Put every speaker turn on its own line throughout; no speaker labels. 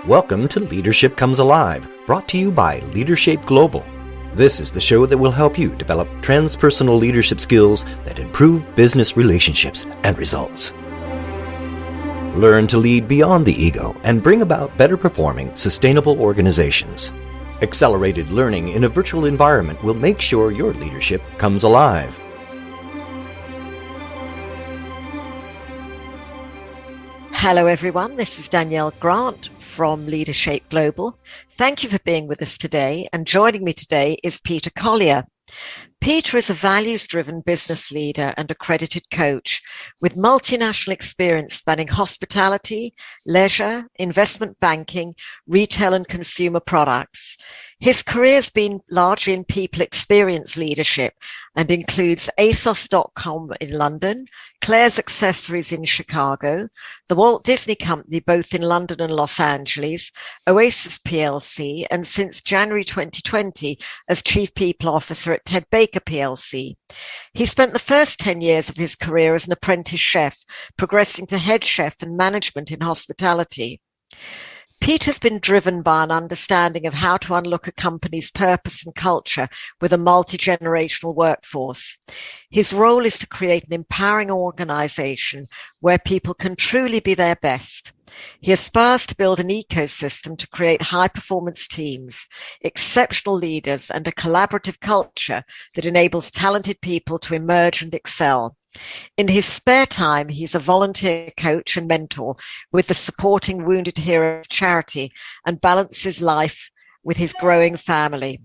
Welcome to Leadership Comes Alive, brought to you by Leadershape Global. This is the show that will help you develop transpersonal leadership skills that improve business relationships and results. Learn to lead beyond the ego and bring about better performing, sustainable organizations. Accelerated learning in a virtual environment will make sure your leadership comes alive.
Hello everyone, this is Danielle Grant from Leadershape Global. Thank you for being with us today, and joining me today is Peter Collier. Peter is a values-driven business leader and accredited coach with multinational experience spanning hospitality, leisure, investment banking, retail and consumer products. His career has been largely in people experience leadership and includes ASOS.com in London, Claire's Accessories in Chicago, the Walt Disney Company both in London and Los Angeles, Oasis PLC, and since January 2020 as Chief People Officer at Ted Baker PLC. He spent the first 10 years of his career as an apprentice chef, progressing to head chef and management in hospitality. Peter's been driven by an understanding of how to unlock a company's purpose and culture with a multi-generational workforce. His role is to create an empowering organization where people can truly be their best. He aspires to build an ecosystem to create high-performance teams, exceptional leaders, and a collaborative culture that enables talented people to emerge and excel. In his spare time, he's a volunteer coach and mentor with the Supporting Wounded Heroes charity and balances life with his growing family.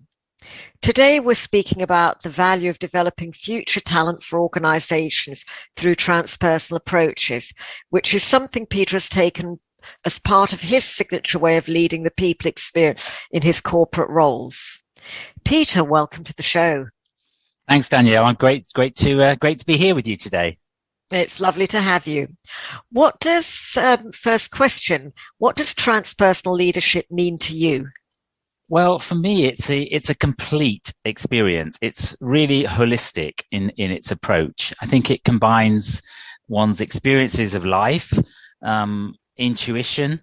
Today, we're speaking about the value of developing future talent for organizations through transpersonal approaches, which is something Peter has taken as part of his signature way of leading the people experience in his corporate roles. Peter, welcome to the show.
Thanks, Danielle. I'm great to be here with you today.
It's lovely to have you. First question, what does transpersonal leadership mean to you?
Well, for me, it's a complete experience. It's really holistic in its approach. I think it combines one's experiences of life, intuition,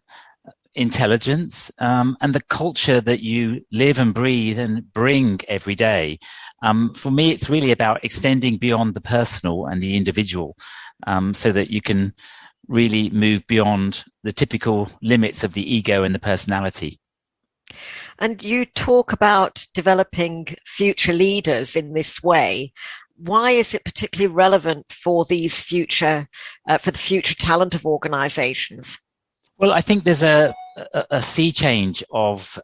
intelligence, and the culture that you live and breathe and bring every day. For me, it's really about extending beyond the personal and the individual, so that you can really move beyond the typical limits of the ego and the personality.
And you talk about developing future leaders in this way. Why is it particularly relevant for the future talent of organizations?
Well, I think there's a sea change of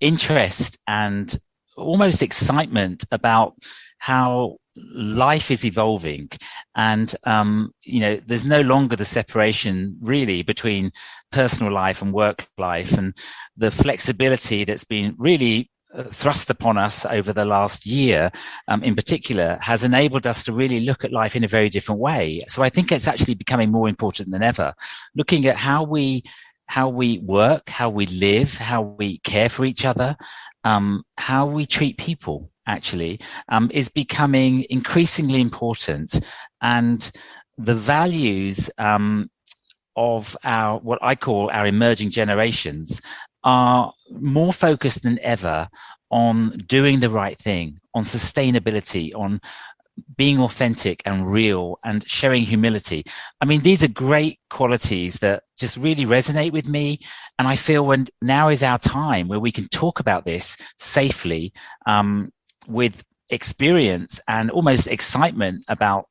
interest and almost excitement about how life is evolving, and there's no longer the separation really between personal life and work life, and the flexibility that's been really thrust upon us over the last year in particular has enabled us to really look at life in a very different way. So I think it's actually becoming more important than ever, looking at how we work, how we live, how we care for each other, how we treat people actually is becoming increasingly important. And the values of what I call our emerging generations are more focused than ever on doing the right thing, on sustainability, on being authentic and real, and showing humility. I mean, these are great qualities that just really resonate with me. And I feel when now is our time where we can talk about this safely, with experience and almost excitement about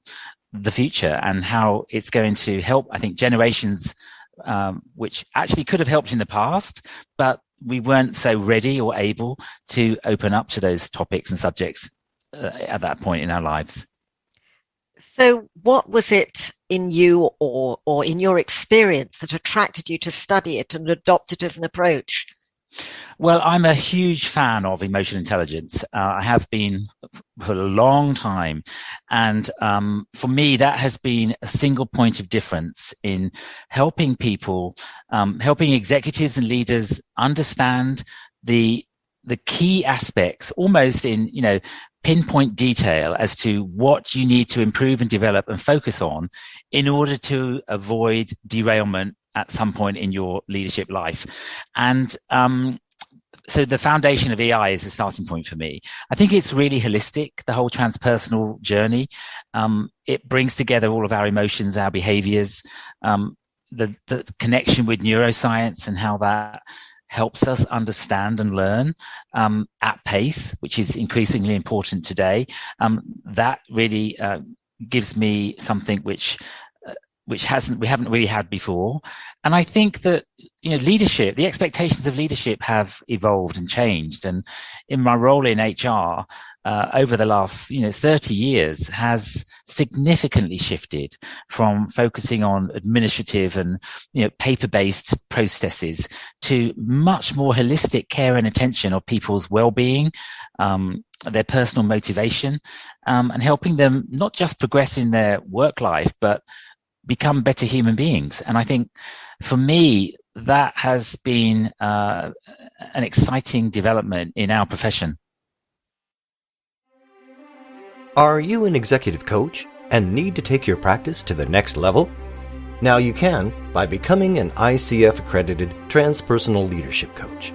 the future and how it's going to help, I think, generations which actually could have helped in the past, but we weren't so ready or able to open up to those topics and subjects at that point in our lives.
So what was it in you or in your experience that attracted you to study it and adopt it as an approach?
Well, I'm a huge fan of emotional intelligence. I have been for a long time. And for me, that has been a single point of difference in helping people, helping executives and leaders understand the key aspects, almost in, pinpoint detail as to what you need to improve and develop and focus on in order to avoid derailment at some point in your leadership life. And so the foundation of EI is the starting point for me. I think it's really holistic, the whole transpersonal journey. It brings together all of our emotions, our behaviors, the connection with neuroscience and how that helps us understand and learn at pace, which is increasingly important today. That really gives me something which we haven't really had before. And I think that, leadership, the expectations of leadership have evolved and changed. And in my role in HR, over the last, 30 years has significantly shifted from focusing on administrative and, paper-based processes to much more holistic care and attention of people's well-being, their personal motivation, and helping them not just progress in their work life, but become better human beings. And I think for me, that has been an exciting development in our profession.
Are you an executive coach and need to take your practice to the next level? Now you can by becoming an ICF accredited transpersonal leadership coach.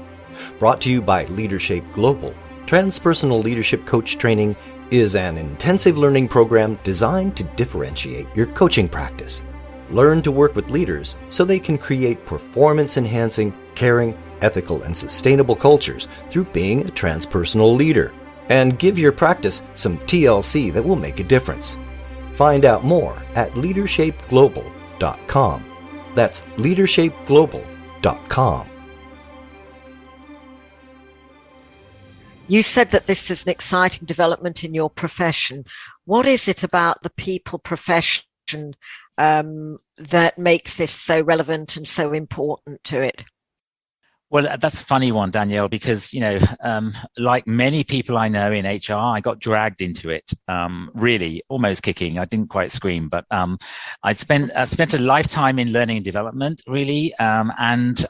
Brought to you by Leadershape Global, Transpersonal Leadership Coach Training is an intensive learning program designed to differentiate your coaching practice. Learn to work with leaders so they can create performance-enhancing, caring, ethical, and sustainable cultures through being a transpersonal leader. And give your practice some TLC that will make a difference. Find out more at leadershapeglobal.com. That's leadershapeglobal.com.
You said that this is an exciting development in your profession. What is it about the people profession that makes this so relevant and so important to it?
Well, that's a funny one, Danielle, because, like many people I know in HR, I got dragged into it, really almost kicking. I didn't quite scream, but I spent a lifetime in learning and development, really, and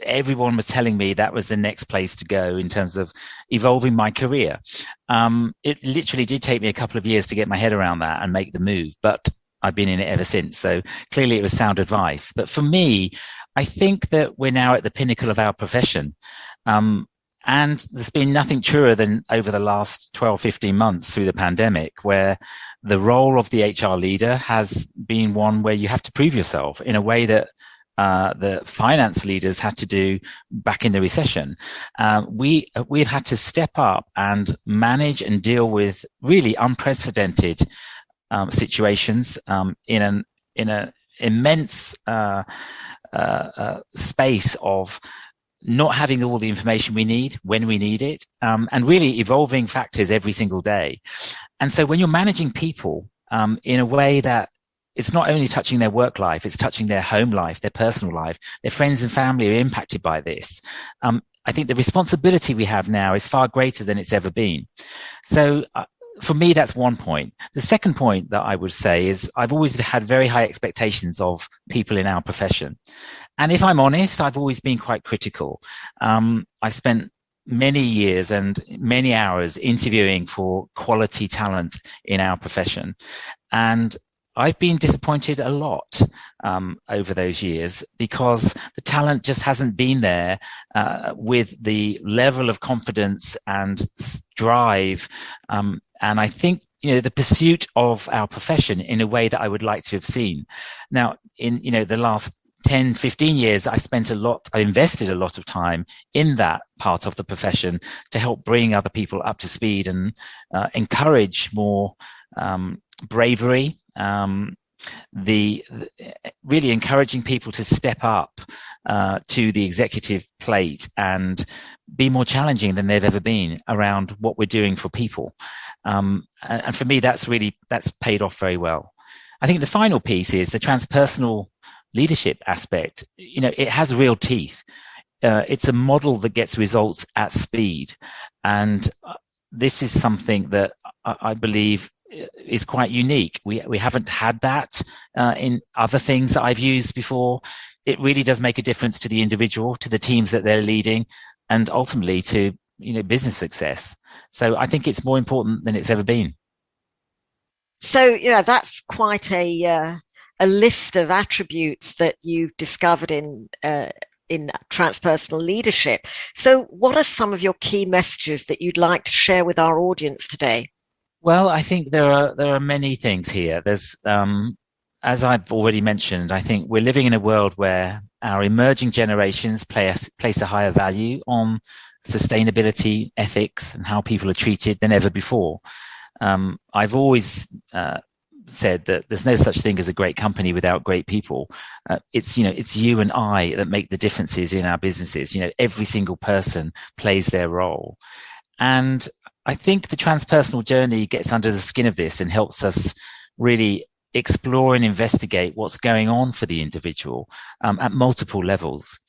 everyone was telling me that was the next place to go in terms of evolving my career. It literally did take me a couple of years to get my head around that and make the move, but I've been in it ever since. So clearly it was sound advice. But for me, I think that we're now at the pinnacle of our profession. And there's been nothing truer than over the last 12, 15 months through the pandemic, where the role of the HR leader has been one where you have to prove yourself in a way that the finance leaders had to do back in the recession. We've had to step up and manage and deal with really unprecedented situations in an immense space of not having all the information we need when we need it, and really evolving factors every single day. And so when you're managing people in a way that it's not only touching their work life, it's touching their home life, their personal life, their friends and family are impacted by this. I think the responsibility we have now is far greater than it's ever been. So for me, that's one point. The second point that I would say is I've always had very high expectations of people in our profession. And if I'm honest, I've always been quite critical. I've spent many years and many hours interviewing for quality talent in our profession. And I've been disappointed a lot over those years because the talent just hasn't been there with the level of confidence and drive. And I think, the pursuit of our profession in a way that I would like to have seen. Now, in, the last 10, 15 years, I invested a lot of time in that part of the profession to help bring other people up to speed and encourage more bravery, really encouraging people to step up to the executive plate and be more challenging than they've ever been around what we're doing for people. And for me, that's paid off very well. I think the final piece is the transpersonal leadership aspect. It has real teeth. It's a model that gets results at speed. And this is something that I believe is quite unique. We haven't had that in other things that I've used before. It really does make a difference to the individual, to the teams that they're leading, and ultimately to business success. So I think it's more important than it's ever been.
So that's quite a a list of attributes that you've discovered in transpersonal leadership. So what are some of your key messages that you'd like to share with our audience today?
Well, I think there are many things here. There's as I've already mentioned, I think we're living in a world where our emerging generations place a higher value on sustainability, ethics, and how people are treated than ever before. I've always said that there's no such thing as a great company without great people. It's you and I that make the differences in our businesses. Every single person plays their role. And I think the transpersonal journey gets under the skin of this and helps us really explore and investigate what's going on for the individual at multiple levels.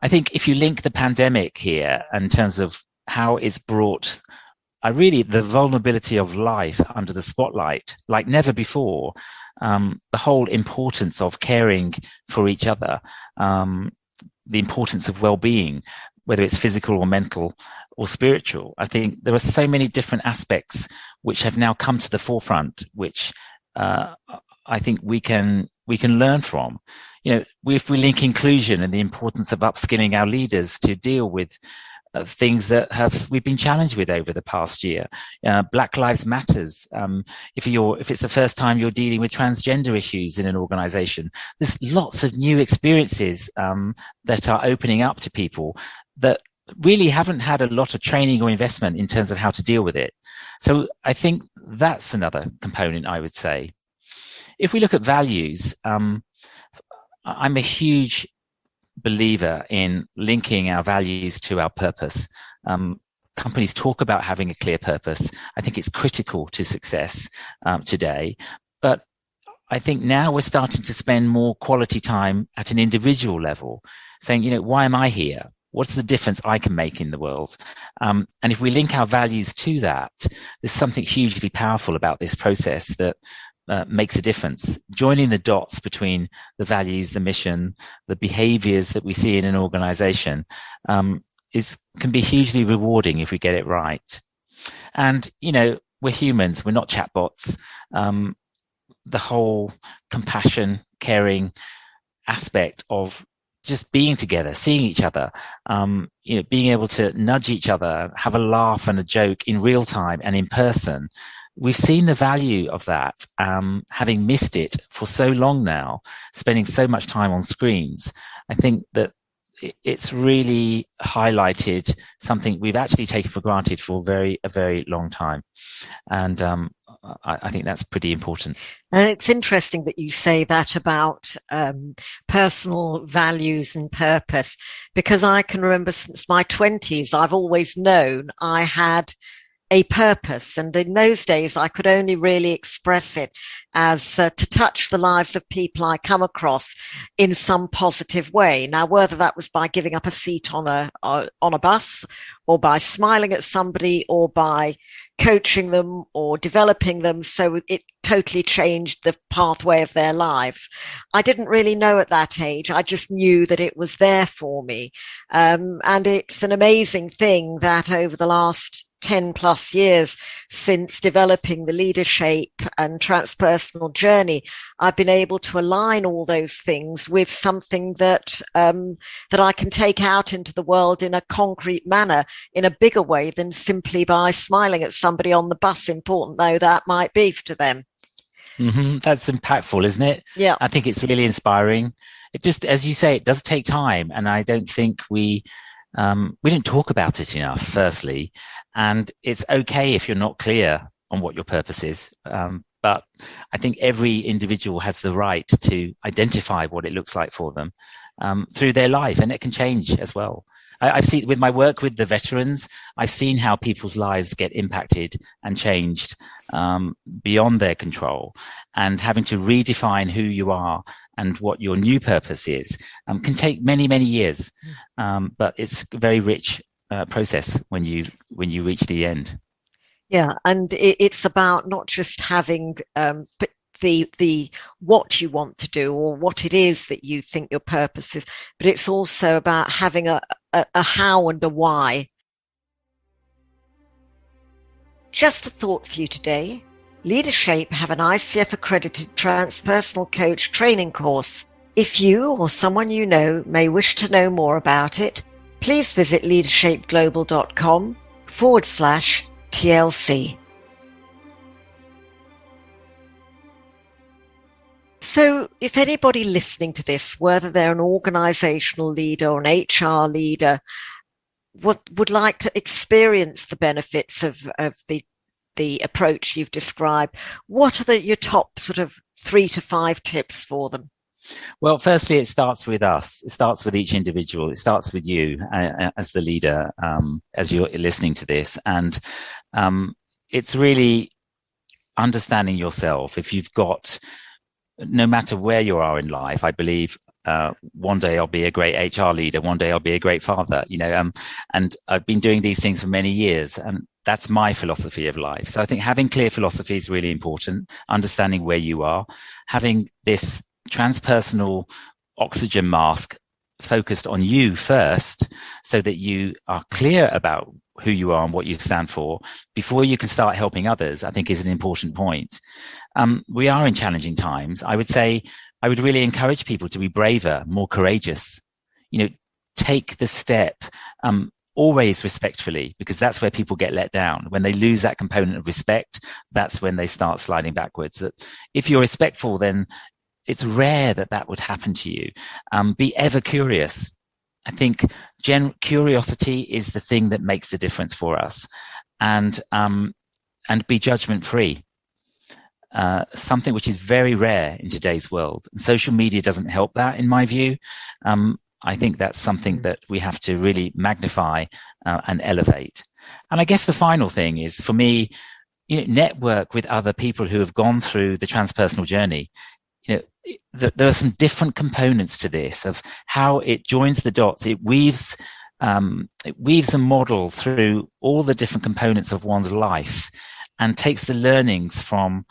I think if you link the pandemic here in terms of how it's brought the vulnerability of life under the spotlight like never before, the whole importance of caring for each other, the importance of well-being, whether it's physical or mental or spiritual. I think there are so many different aspects which have now come to the forefront, which I think we can learn from. If we link inclusion and the importance of upskilling our leaders to deal with things that we've been challenged with over the past year. Black Lives Matters. If it's the first time you're dealing with transgender issues in an organization, there's lots of new experiences that are opening up to people that really haven't had a lot of training or investment in terms of how to deal with it. So I think that's another component, I would say. If we look at values, I'm a huge believer in linking our values to our purpose. Companies talk about having a clear purpose. I think it's critical to success today. But I think now we're starting to spend more quality time at an individual level, saying, why am I here? What's the difference I can make in the world? And if we link our values to that, there's something hugely powerful about this process that makes a difference. Joining the dots between the values, the mission, the behaviors that we see in an organization can be hugely rewarding if we get it right. And, we're humans, we're not chatbots. The whole compassion, caring aspect of just being together, seeing each other, being able to nudge each other, have a laugh and a joke in real time and in person. We've seen the value of that, having missed it for so long now, spending so much time on screens. I think that it's really highlighted something we've actually taken for granted for a very long time. And I think that's pretty important.
And it's interesting that you say that about personal values and purpose, because I can remember since my 20s, I've always known I had a purpose. And in those days, I could only really express it as to touch the lives of people I come across in some positive way. Now, whether that was by giving up a seat on a bus, or by smiling at somebody, or by coaching them or developing them so it totally changed the pathway of their lives. I didn't really know at that age. I just knew that it was there for me. And it's an amazing thing that over the last 10 plus years since developing the Leadershape and transpersonal journey, I've been able to align all those things with something that I can take out into the world in a concrete manner, in a bigger way than simply by smiling at somebody on the bus, important though that might be to them.
Mm-hmm. That's impactful, isn't it?
Yeah.
I think it's really inspiring. It just, as you say, it does take time. And I don't think we don't talk about it enough, firstly. And it's okay if you're not clear on what your purpose is. But I think every individual has the right to identify what it looks like for them through their life. And it can change as well. I've seen with my work with the veterans, I've seen how people's lives get impacted and changed beyond their control, and having to redefine who you are and what your new purpose is can take many, many years. But it's a very rich process when you reach the end.
Yeah. And it's about not just having the what you want to do or what it is that you think your purpose is, but it's also about having a how and a why. Just a thought for you today. Leadershape have an ICF accredited transpersonal coach training course. If you or someone you know may wish to know more about it, please visit leadershapeglobal.com/TLC. So if anybody listening to this, whether they're an organizational leader or an HR leader, would like to experience the benefits of the approach you've described, what are your top sort of 3 to 5 tips for them?
Well, firstly, it starts with us. It starts with each individual. It starts with you as the leader, as you're listening to this. And it's really understanding yourself. If you've got, no matter where you are in life, I believe one day I'll be a great HR leader. One day I'll be a great father, and I've been doing these things for many years. And that's my philosophy of life. So I think having clear philosophy is really important, understanding where you are, having this transpersonal oxygen mask focused on you first so that you are clear about who you are and what you stand for before you can start helping others, I think is an important point. We are in challenging times. I would say I would really encourage people to be braver, more courageous, take the step, always respectfully, because that's where people get let down. When they lose that component of respect, that's when they start sliding backwards. That if you're respectful, then it's rare that would happen to you. Be ever curious. I think curiosity is the thing that makes the difference for us, and be judgment free. Something which is very rare in today's world. And social media doesn't help that, in my view. I think that's something that we have to really magnify and elevate. And I guess the final thing is, for me, network with other people who have gone through the transpersonal journey. There are some different components to this of how it joins the dots. It weaves a model through all the different components of one's life and takes the learnings from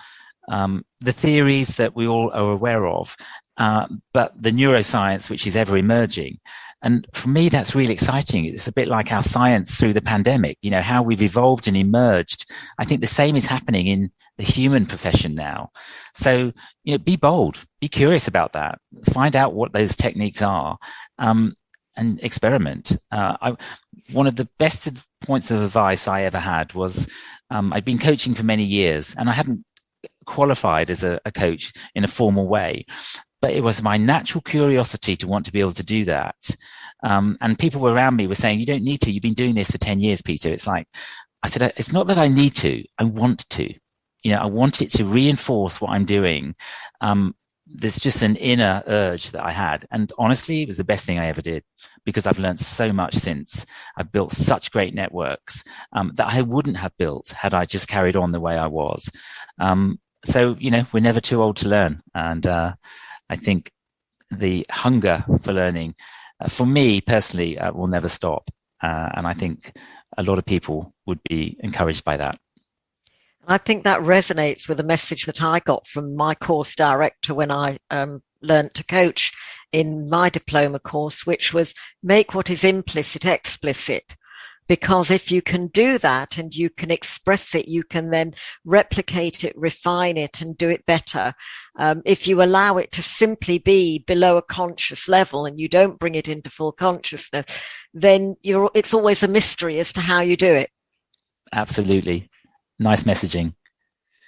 the theories that we all are aware of, but the neuroscience, which is ever emerging. And for me, that's really exciting. It's a bit like our science through the pandemic, how we've evolved and emerged. I think the same is happening in the human profession now. So, be bold, be curious about that, find out what those techniques are, and experiment. One of the best points of advice I ever had was, I'd been coaching for many years and I hadn't qualified as a coach in a formal way. But it was my natural curiosity to want to be able to do that. And people around me were saying, you don't need to. You've been doing this for 10 years, Peter. It's like, I said, it's not that I need to. I want to. I want it to reinforce what I'm doing. There's just an inner urge that I had. And honestly, it was the best thing I ever did, because I've learned so much since. I've built such great networks that I wouldn't have built had I just carried on the way I was. So, we're never too old to learn. And I think the hunger for learning, for me personally, will never stop. And I think a lot of people would be encouraged by that.
I think that resonates with the message that I got from my course director when I learned to coach in my diploma course, which was make what is implicit explicit. Because if you can do that and you can express it, you can then replicate it, refine it, and do it better. If you allow it to simply be below a conscious level and you don't bring it into full consciousness, then it's always a mystery as to how you do it.
Absolutely. Nice messaging.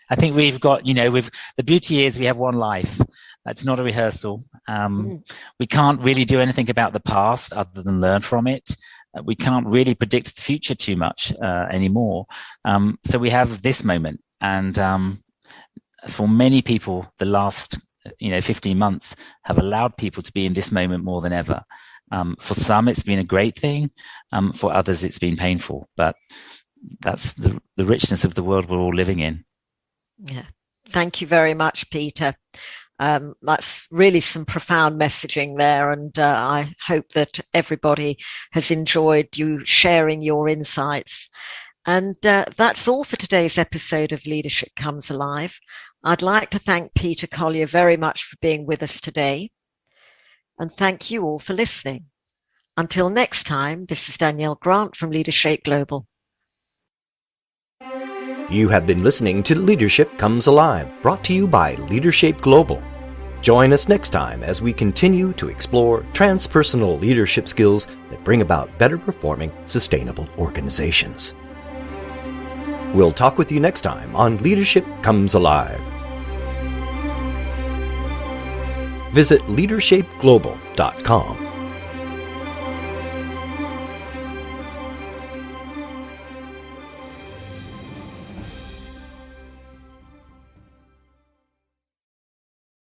I think we've got, the beauty is we have one life. It's not a rehearsal. We can't really do anything about the past other than learn from it. We can't really predict the future too much anymore. So we have this moment. And for many people, the last 15 months have allowed people to be in this moment more than ever. For some, it's been a great thing. For others, it's been painful. But that's the richness of the world we're all living in.
Yeah. Thank you very much, Peter. That's really some profound messaging there. And I hope that everybody has enjoyed you sharing your insights. And that's all for today's episode of Leadership Comes Alive. I'd like to thank Peter Collier very much for being with us today. And thank you all for listening. Until next time, this is Danielle Grant from Leadershape Global.
You have been listening to Leadership Comes Alive, brought to you by Leadershape Global. Join us next time as we continue to explore transpersonal leadership skills that bring about better performing, sustainable organizations. We'll talk with you next time on Leadership Comes Alive. Visit leadershapegglobal.com.